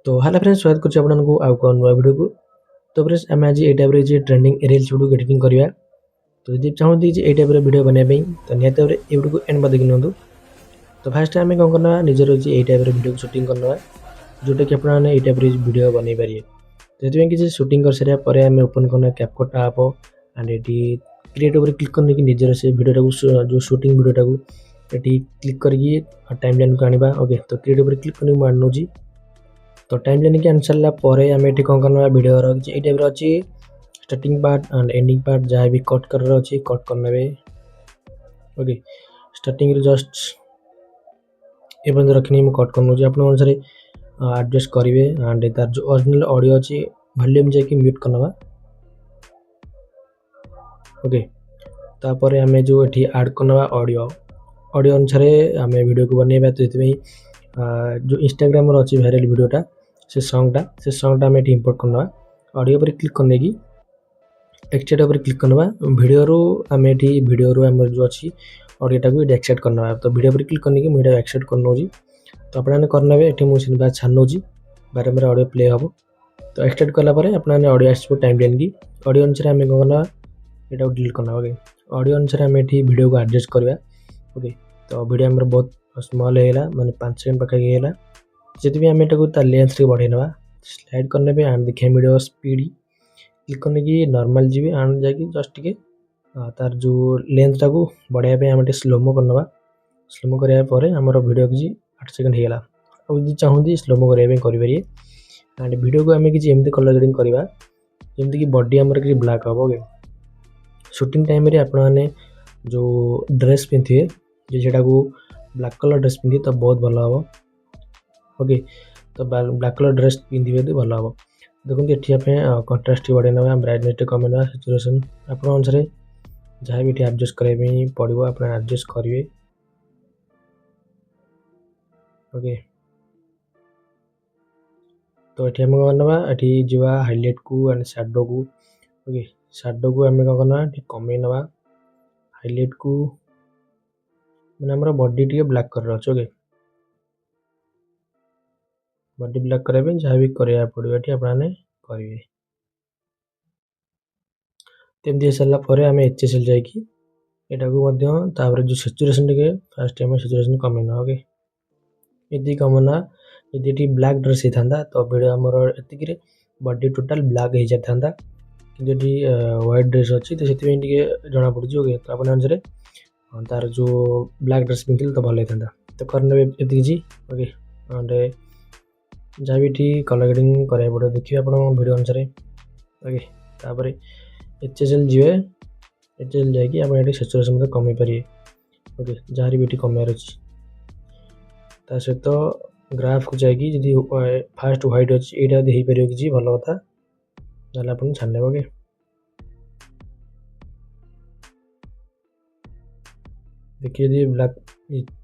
तो hello friends स्वागत करछि आपनको आउ को नवा वीडियो को। तो फ्रेंड्स हम आज ए टाइप रे जे ट्रेंडिंग रील्स वीडियो एडिटिंग करबा। तो यदि चाहूती जे ए टाइप रे वीडियो बने पई तो नियत रे ए वीडियो को एंड मा देखि नंदु। तो फर्स्ट हम कोन करना निजर जे ए टाइप रे वीडियो शूटिंग करना जोटा कि आपन ए टाइप रे वीडियो बनै पारिए। तो जेति कि जे शूटिंग कर सरिया परे हम ओपन करना CapCut app and eighty create ऊपर क्लिक करने की निजर से वीडियो को जो शूटिंग वीडियो को एटी क्लिक करके टाइमलाइन को आनिबा। ओके तो क्रिएट ऊपर क्लिक करने म आनु जी। तो टाइमलाइन के आंसर ला परे हम एटी कोन करना वीडियो रो ए टाइप रो अछि starting part and ending part जहाँ भी कट कर अच्छी कट करने। ओके स्टार्टिंग रे जस्ट एवं रखनी मैं कट करनोजी आप अनुसार एडजस्ट करेंगे एंड तार जो ओरिजिनल ऑडियो अच्छी वॉल्यूम जाकि म्यूट करनवा। ओके तापर आम जो ये ऐड करनवा ऑडियो ऑडियो अनुसार आम वीडियो को बनैबा। तो ये जो इंस्टाग्राम अच्छी वायरल वीडियोटा से सॉन्गटा आम इंपोर्ट करनवा। ऑडियो पर क्लिक करने की एक्सट्रेट पर क्लिक करनवा वीडियो रो आम वीडियो रो आम जो अच्छी ऑडियोटा को एक्सट्रेट करनवा। तो वीडियो पर क्लिक करने की मुझे एक्सट्रेट करनोजी। तो आपने करने ये मुझे बात छानोजी बारंबार ऑडियो प्ले हम। तो एक्सट्रेट कलापर अपने ऑडियो आसो टाइमलाइन की ऑडियो अनुसार आम कौन करना यहाँ डिलीट करना। ओके ऑडियो अनुसार आम ये वीडियो को एडजस्ट करवा। ओके तो वीडियो आम बहुत स्मॉल है माने 5 सेकंड पाखापी है जी भी आम यहाँ लेंथ रे बढ़े ना स्लाइड करने पे एंड देखिए वीडियो स्पीड क्लिक करने की नॉर्मल जी एंड जाकि जस्ट टे तार जो लेंथटा को बढ़ाया आम स्लोमो करनवा। स्लोमो कराया आमर वीडियो किसी 8 सेकंड होगा और यदि चाहूँगी स्लोमो कराया करें एंड वीडियो को आम कि एमती कलर ग्रेडिंग करवा जमती कि बॉडी आमर कि ब्लैक हम। ओके शूटिंग टाइम रे आपने जो ड्रेस पिंधे जेटा को ब्लैक कलर ड्रेस पिंधे तो बहुत भल हम। ओके तो ब्लैक कलर ड्रेस पिंधे तो भल हम। देखो ये कंट्रास्ट बढ़े ना ब्राइटनेस कमे ना सैचुरेशन आप अनुसार जहाँ भी एडजस्ट कराया पड़ो आप एडजस्ट करेंगे। ओके तो ये आम करना ये जावा हाइलाइट को एंड शैडो को। ओके शैडो को आम कौन करना कमे ना हाइलाइट को मैंने हमारा बॉडी टी ब्लैक कर रहा। ओके बॉडी ब्लैक कराया जहाँ भी कराया पड़ो ये आपने करेंगे। तमती सारापर आम HSL जाटा को जो सैचुरेशन टे फास्ट आम सैचुरेशन कमेना। ओके ये कमना यदि ब्लैक ड्रेस होता तो वीडियो आमर एतिक बॉडी टोटाल ब्लैक हो जाता कि व्हाइट ड्रेस अच्छी तो से जना पड़ी। ओके तो अपने अनुसार तार जो ब्लैक ड्रेस पिंधे तो भल होता तो करने ये। ओके एंड जहाँ भी कलर ग्रेडिंग कराया पड़ो देखिए आप वीडियो अनुसार। ओके तापर HSL जी HSL जाकि आप सैचुरेशन कमे पारे। ओके जहाँ भी कमार अच्छी ता सहित ग्राफ को जाकि जी फास्ट व्हाइट अच्छी यहाँ हो पार कि भल कथा ना आप छाने। ओके देखिए यदि ब्लैक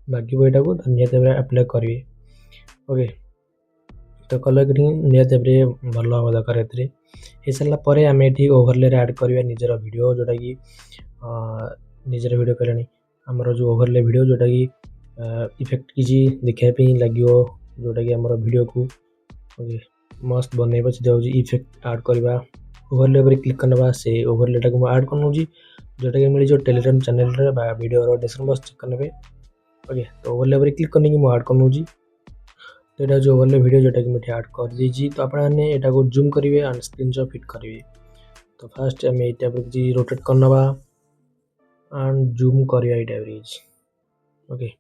मागिब यहाँ को निहत अप्लाई करेंगे। ओके तो कलर ग्रेडिंग निहत भल हम दरकार हो सारापर आम ये ओवरले ऐड करवा निजर वीडियो जोटा कि निजर वीडियो कले आमर जो ओवरले वीडियो जोटा कि इफेक्ट किसी देखापी लगे जोटा कि आमर वीडियो को। ओके मस्त बनइबा से इफेक्ट ऐड करवा ओवरले पर क्लिक करना से ओवरलेटा को ऐड करनोजी जोटा कि मिले जो Telegram channel video description box check करने। ओके तो ओवरले पर क्लिक करने की मुझे ऐड करनोजी। तो यहाँ जो ओवरले वीडियो जोटा कि मुझे ऐड कर दीजिए तो आपने यहाँ को जूम करेंगे एंड स्क्रीनशॉट फिट करेंगे। तो फास्ट आम ये टाइप किसी रोटेट करनवा एंड जूम करवा ये टाइप। ओके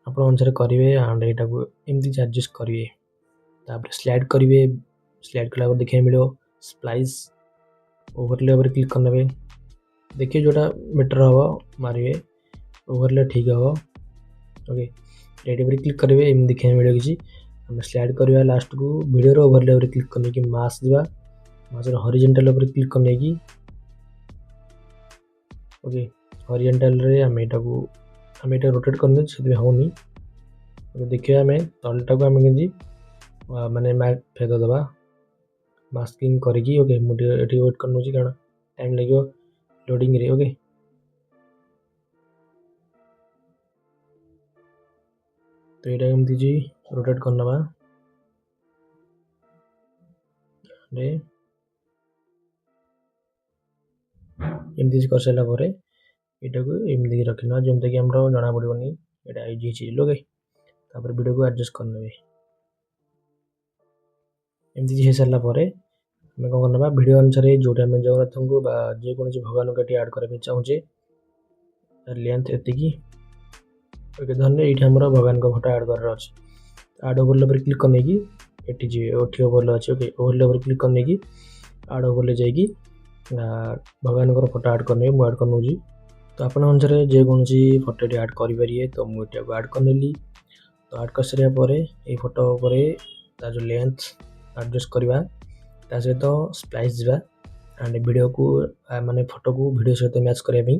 आप अनुसार करेंगे एंड यहाँ को एमती एडजस्ट करेंगे तापर स्लाइड करेंगे। स्लाइड कला देखिए मिलो स्प्लाइस ओवरले पर क्लिक करने देखिए जोटा बेटर हम मारे ओवरले ठीक हम। ओके रेडी पर क्लिक करेंगे एम देखिए मिले किसी आम स्लाइड करवा लास्ट को वीडियो ओवरले पर क्लिक करने की मास जा मासर हॉरिजॉन्टल पर क्लिक करने की। ओके हॉरिजॉन्टल रे आम यहाँ रोटेट करने से होनी। देखिए आम तलटा को आम कि माने मैट फेदबा मास्किंग करी। ओके मुझे ये वेट कर कारण टाइम लगे लोडिंग रे। ओके तो यहाँ एमती रोटेट करनवा एमती कर सारा पर यहाँ को एमती रखना जमीक आम जना पड़ोनी यहाँ ये ओके तापर वीडियो को एडजस्ट करने एमती हो सारापर आम कौन करना वीडियो अनुसार जो जगन्नाथ को जेकोसी भगवान को ये आड करने चाहूचे लेंथ एति ओके धरने ये भगवान को फोटो आड कर आड ओवरले क्लिक करने की ये जी ओवरले अच्छे ओके ओवरले क्लिक करने की आड ओवरले जाकि भगवान को फोटो आड करने मुझे आड कर तो आप अनुसार जेकोसी फोटो आड करें तो मुझे आड करनेली तो आड कर सारापर ये फोटो पर जो लेंथ एडजस्ट करवा ता सहित स्प्लाइस जावा एंड वीडियो को माने फोटो को वीडियो सहित मैच करने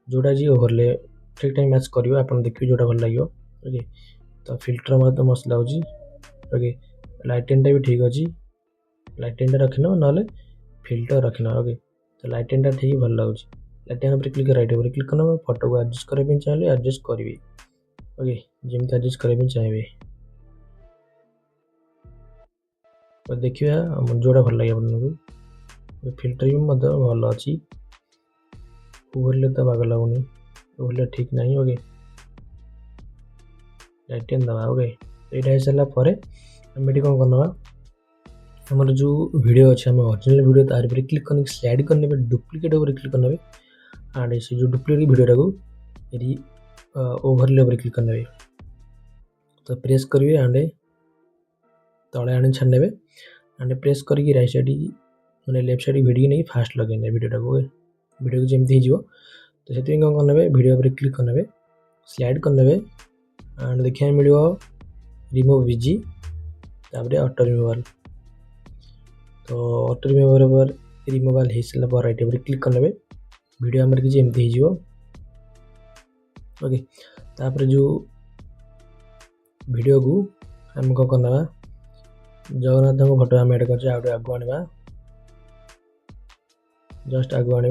जोटा जी ओवरले ठीक टाइम मैच कर आप देखिए जोटा भल लगे ओके तो फिल्टर मत मस्त लगुच ओके लाइटिंग भी ठीक अच्छी लाइटिंग रखिन ना फिल्टर रखिन ओके तो लाइटिंग ठीक भल लगुच लाइटिंग क्लिक राइट पर क्लिक करना फोटो को एडजस्ट करने चाहिए एडजस्ट करेंगे ओके जमी एडजस्ट करने चाहिए तो देखिए जोड़ा भल लगे आपको फिल्टर भी मत भल अच्छी ओवरले तो बाग लगुनि ओवरले ठीक नहीं ओके लाइटिंग दबा ओके यहाँ हो सारापर आम ये कौन करना आमर जो वीडियो अच्छे आम ओरिजिनल वीडियो तार पर क्लिक करने स्लाइड करने डुप्लिकेट पर क्लिक करने एंड से जो डुप्लिकेट वीडियोटा को ये ओवरले पर क्लिक करने तो प्रेस करेंगे एंड तले आने छाड़ने एंड प्रेस करके राइट साइड मैंने लेफ्ट साइड भिड़ी नहीं फास्ट लगे वीडियोटा को वीडियो को जमी हो तो से कौन करने वीडियो पर क्लिक करने स्लाइड करने एंड देखिए मिल रिमूव विजी तापर ऑटो रिमूवल तो ऑटो रिमूवल पर रिमूवल हो सारापर राइट पर क्लिक करने वीडियो आमर कि एमती हो ओके तापर जो वीडियो को आम कौन करना जगन्नाथ को फोटो आम एड कर आगु आने जस्ट आगु आने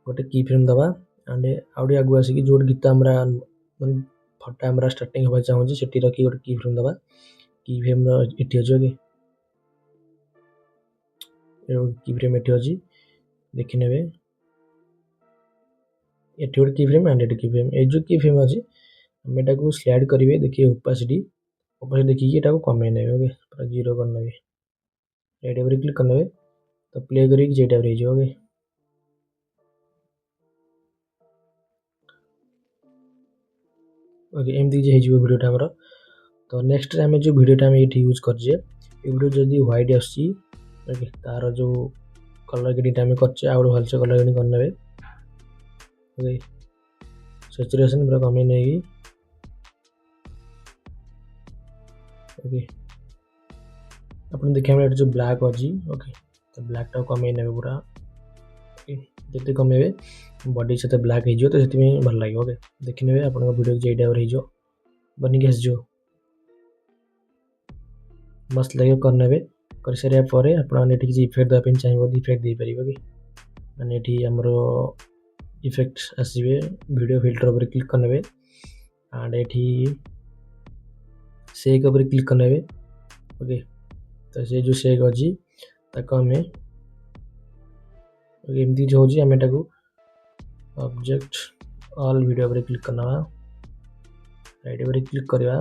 गोटे की फ्रेम दबा एंड आउटे आगु आसिक जो गीत मैं फोटो आम स्टार्टिंग होगा चाहूँगी से रखी गोटे की फ्रेम दबा की फ्रेम ये अच्छे की फ्रेम ये अच्छी देखने ये गोटे की फ्रेम एंड की फ्रेम ये जो की फ्रेम अच्छी आम यहाँ को स्लाइड करेंगे देखिए ओपासिटी देखिए यहाँ कमे ने ओके पूरा जीरो करने ये टाइप क्लिक करने तो प्ले करेंगे जे टाइप ओके ओके एमती हो वीडियोटा आमर तो नेक्स्ट आम जो वीडियोटा ये यूज करजे ये वीडियो जदि व्हाइट आसी ओके तार जो कलर ग्रेडिंग आम कर भलसे कलर ग्रेडिंग करने ओके सैचुरेशन पूरा कमे नहीं ओके अपन देखिए जो ब्लैक अच्छी ओके तो ब्लैक टा कमे ने पूरा जिते कमे बॉडी से ब्लैक हो तो से भल लगे ओके देखने आप वीडियो जो टाइप हो बनिक आसो मस्त लगे करने कर सारापर आप इफेक्ट देवाई चाहिए इफेक्ट दे पारे ओके मैंने ये आमर इफेक्ट आसवे वीडियो फिल्टर पर क्लिक करने एंड ये सेक पर क्लिक करने ओके तो से जो सेक अच्छी आम एमती जो हो आम यहाँ ऑब्जेक्ट ऑल वीडियो पर क्लिक करना राइट पर क्लिक करवा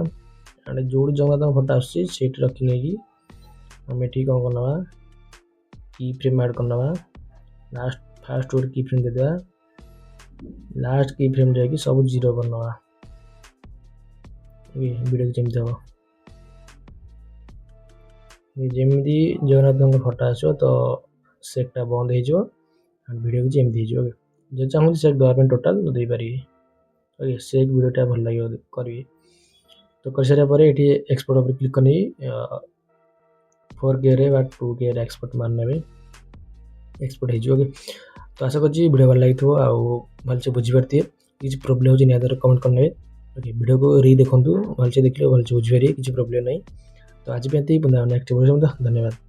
एंड जो जगन्नाथ फोटो आसी रखने की आम ये कौन करना की फ्रेम ऐड करना लास्ट फास्ट गोटे की फ्रेम देदेवा लास्ट की फ्रेम जाकि सब जीरो करना वीडियो जमी हम जमी जगन्नाथ फोटो आसो तो सेकटा बंद हो वीडियो को जमी हो जो चाहूँ सेक देवाई टोटाल दे पारे ओके सेक वीडियोटा भल लगे करेंगे तो कर सारापर ये एक्सपोर्ट पर क्लिक करने 4K रे 2K रे एक्सपोर्ट मारने एक्सपोर्ट हो ओके तो आशा कर वीडियो भल लगी भलसे बुझीपारे किसी प्रोब्लेम हो निहत कमेंट करने ओके वीडियो को री देखूँ भलसे देखिए भलसे बुझीपारे किसी प्रोब्लेम नहीं तो आज भी नेक्स्ट वीडियो धन्यवाद।